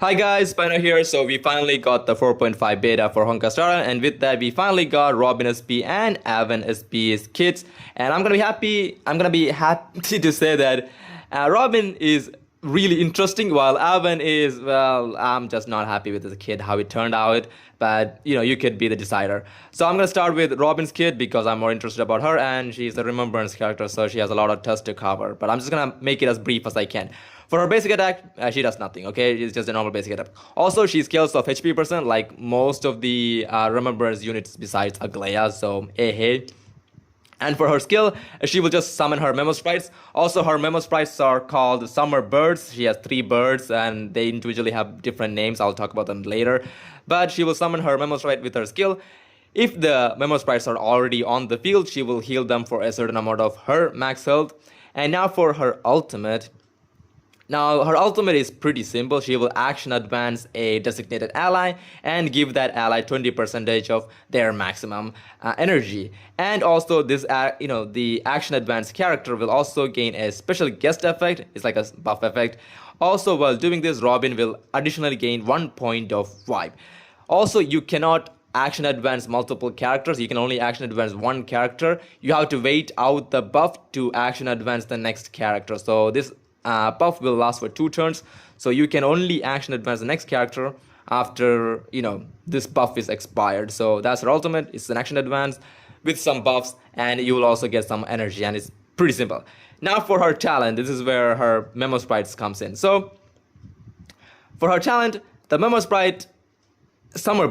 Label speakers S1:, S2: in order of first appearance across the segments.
S1: Hi guys, Spino here. So we finally got the 4.5 beta for Honkai Star, and with that we finally got Robin SP and Avan SP's kits. And I'm gonna be happy. I'm gonna be happy to say that Robin is really interesting, while Avan is, well, I'm just not happy with the kid how it turned out. But you could be the decider. So I'm gonna start with Robin's kid because I'm more interested about her, and she's a remembrance character, so she has a lot of tests to cover. But I'm just gonna make it as brief as I can. For her basic attack, she does nothing, okay? It's just a normal basic attack. Also, she scales of HP percent like most of the Remembrance units besides Aglaia, so hey. And for her skill, she will just summon her Memo Sprites. Also, her Memo Sprites are called Summer Birds. She has 3 birds, and they individually have different names. I'll talk about them later. But she will summon her Memo Sprite with her skill. If the Memo Sprites are already on the field, she will heal them for a certain amount of her max health. And now for her ultimate. Now, her ultimate is pretty simple. She will action advance a designated ally and give that ally 20% of their maximum energy. And also, this, the action advance character will also gain a special guest effect. It's like a buff effect. Also, while doing this, Robin will additionally gain 1 point of vibe. Also, you cannot action advance multiple characters. You can only action advance one character. You have to wait out the buff to action advance the next character. So this buff will last for 2 turns, so you can only action advance the next character after this buff is expired. So that's her ultimate. It's an action advance with some buffs, and you will also get some energy, and it's pretty simple. Now for her talent, this is where her Memo Sprites comes in. So for her talent, the Memo Sprite Summer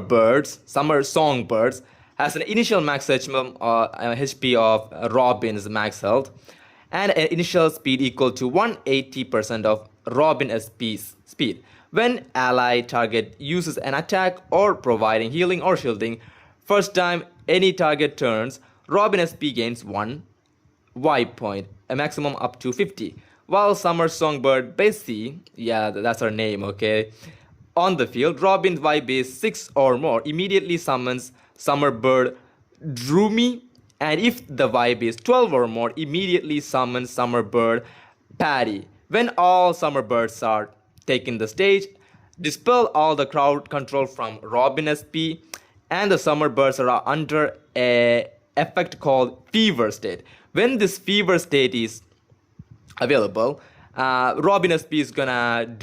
S1: Songbirds has an initial max HP of Robin's max health, and an initial speed equal to 180% of Robin SP's speed. When ally target uses an attack or providing healing or shielding, first time any target turns, Robin SP gains 1 vibe point, a maximum up to 50. While Summer Songbird Bessie, yeah, that's her name, okay, on the field, Robin's vibe is 6 or more, immediately summons Summer Bird Droomy. And if the vibe is 12 or more, immediately summon Summer Bird Patty. When all Summer Birds are taking the stage, dispel all the crowd control from Robin SP, and the Summer Birds are under a effect called Fever State. When this Fever State is available, Robin SP is gonna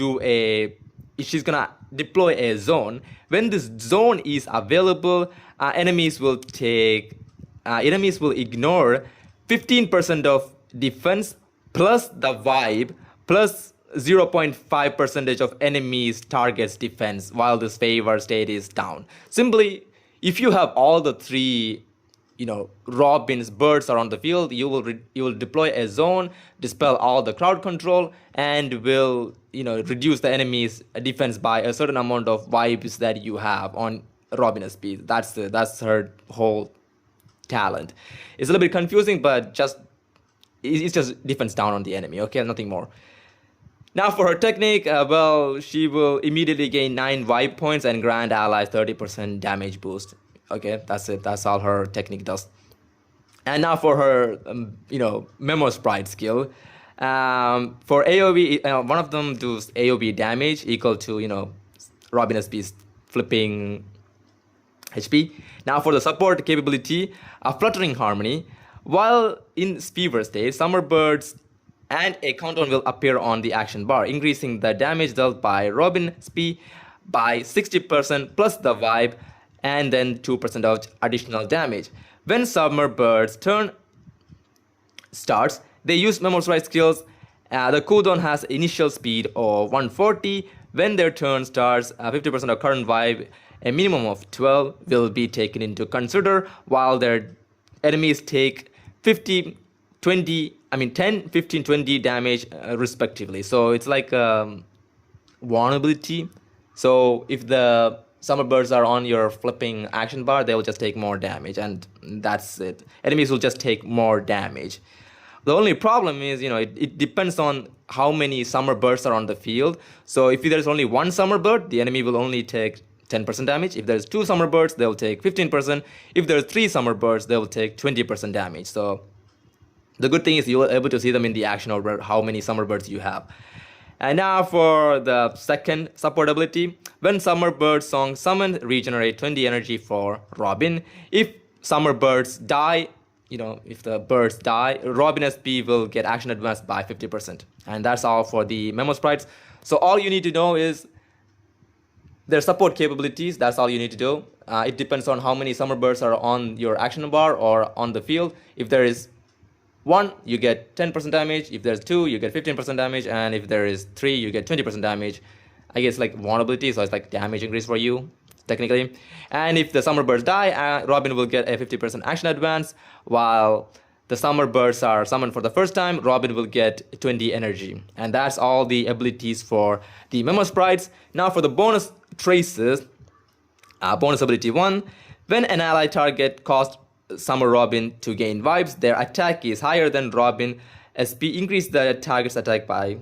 S1: she's gonna deploy a zone. When this zone is available, enemies will ignore 15% of defense plus the vibe plus 0.5% of enemies targets defense while this favor state is down. Simply, if you have all the 3 Robin's birds are on the field, you will deploy a zone, dispel all the crowd control, and will reduce the enemy's defense by a certain amount of vibes that you have on Robin SP. That's her whole talent. It's a little bit confusing, but it's just defense down on the enemy, okay, nothing more. Now for her technique, well, she will immediately gain 9 vibe points and grant allies 30% damage boost. Okay, that's it. That's all her technique does. And now for her Memo Sprite skill, for AoE, one of them does AoE damage equal to Robin SP's flipping HP. Now for the support capability, a Fluttering Harmony. While in Fever State, Summer Birds and a countdown will appear on the action bar, increasing the damage dealt by Robin SP by 60% plus the vibe, and then 2% of additional damage. When Summer Birds' turn starts, they use Memo Sprite skills. The cooldown has initial speed of 140. When their turn starts, 50% of current vibe, a minimum of 12 will be taken into consider, while their enemies take 10, 15, 20 damage respectively. So it's like vulnerability. So if the Summer Birds are on your flipping action bar, they will just take more damage, and that's it. Enemies will just take more damage. The only problem is, it depends on how many Summer Birds are on the field. So if there's only 1 Summer Bird, the enemy will only take 10% damage. If there's 2 Summer Birds, they'll take 15%. If there's 3 Summer Birds, they'll take 20% damage. So the good thing is you're able to see them in the action order, how many Summer Birds you have. And now for the second support ability. When Summer Bird song summon, regenerate 20 energy for Robin. If Summer Birds die, if the birds die, Robin SP will get action advanced by 50%. And that's all for the memo sprites. So all you need to know is their support capabilities. That's all you need to do. It depends on how many Summer Birds are on your action bar or on the field. If there is 1, you get 10% damage. If there's 2, you get 15% damage. And if there is 3, you get 20% damage. I guess like vulnerability, so it's like damage increase for you, technically. And if the Summer Birds die, Robin will get a 50% action advance, while the Summer Birds are summoned for the first time, Robin will get 20 energy. And that's all the abilities for the memo sprites. Now for the bonus traces, bonus ability 1, when an ally target costs Summer Robin to gain vibes, their attack is higher than Robin SP, increase the target's attack by...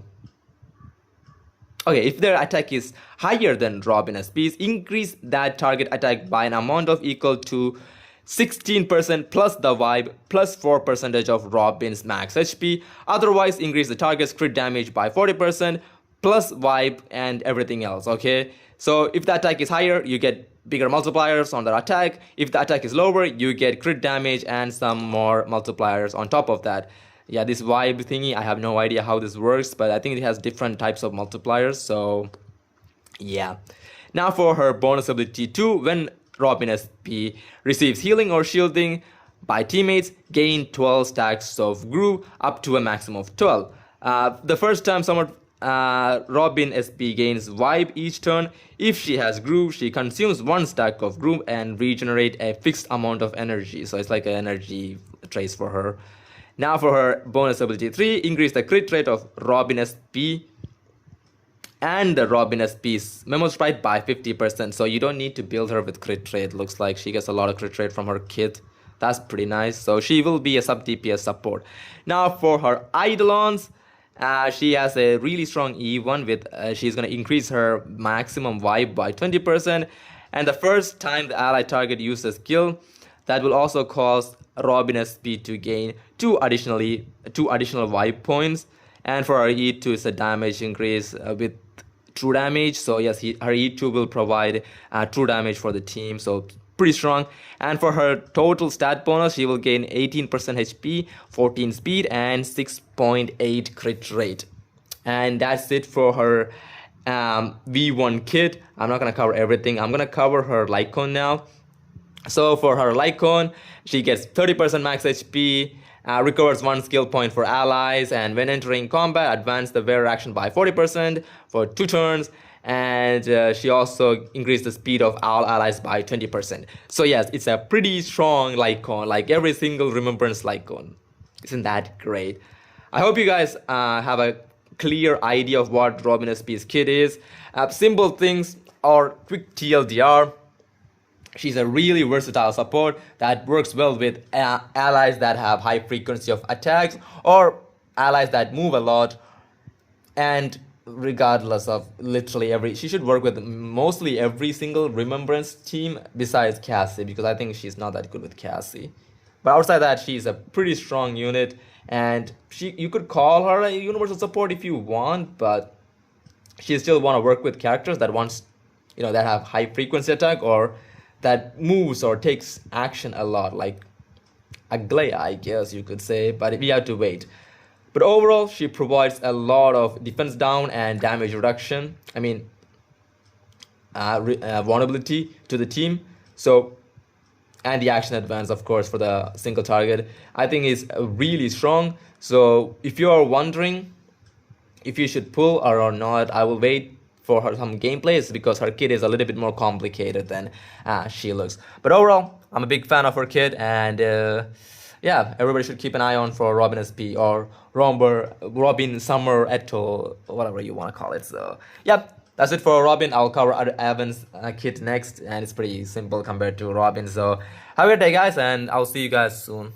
S1: Okay, if their attack is higher than Robin SP's, increase that target attack by an amount of equal to 16% plus the vibe plus 4% of Robin's max HP. Otherwise, increase the target's crit damage by 40% plus vibe and everything else, okay? So if the attack is higher, you get bigger multipliers on the attack. If the attack is lower, you get crit damage and some more multipliers on top of that. Yeah, this vibe thingy, I have no idea how this works, but I think it has different types of multipliers, so yeah. Now for her bonus ability 2, when Robin SP receives healing or shielding by teammates, gain 12 stacks of groove up to a maximum of 12. The first time someone Robin SP gains vibe each turn. If she has groove, she consumes 1 stack of groove and regenerate a fixed amount of energy. So it's like an energy trace for her. Now for her bonus ability 3, increase the crit rate of Robin SP and the Robin SP's memo sprite by 50%. So you don't need to build her with crit rate. Looks like she gets a lot of crit rate from her kit. That's pretty nice. So she will be a sub DPS support. Now for her Eidolons, she has a really strong E1 with she's going to increase her maximum vibe by 20%. And the first time the ally target uses skill, that will also cause Robin SP to gain 2 additional vibe points. And for her E2 is a damage increase with true damage. So yes, her E2 will provide true damage for the team. So pretty strong. And for her total stat bonus, she will gain 18% HP, 14 speed, and 6.8 crit rate. And that's it for her V1 kit. I'm not going to cover everything. I'm going to cover her Lycon now. So for her Lycon, she gets 30% max HP, recovers 1 skill point for allies, and when entering combat, advance the wearer action by 40% for 2 turns. And she also increased the speed of all allies by 20%. So yes, it's a pretty strong Lycon, like every single Remembrance Lycon. Isn't that great? I hope you guys have a clear idea of what Robin SP's kit is. Simple things or quick TLDR. She's a really versatile support that works well with allies that have high frequency of attacks or allies that move a lot. And regardless of literally she should work with mostly every single Remembrance team besides Cassie, because I think she's not that good with Cassie. But outside that, she's a pretty strong unit, and you could call her a universal support if you want, but she still want to work with characters that that have high frequency attack or that moves or takes action a lot, like Aglaia, I guess you could say, but we have to wait. But overall, she provides a lot of defense down and damage reduction. I mean, vulnerability to the team. So, and the action advance, of course, for the single target, I think is really strong. So if you are wondering if you should pull her or not, I will wait for her some gameplays because her kit is a little bit more complicated than she looks. But overall, I'm a big fan of her kit, and yeah, everybody should keep an eye on for Robin SP or Robin Summeretto, whatever you want to call it. So yeah, that's it for Robin. I'll cover Evan's kit next, and it's pretty simple compared to Robin. So have a good day, guys, and I'll see you guys soon.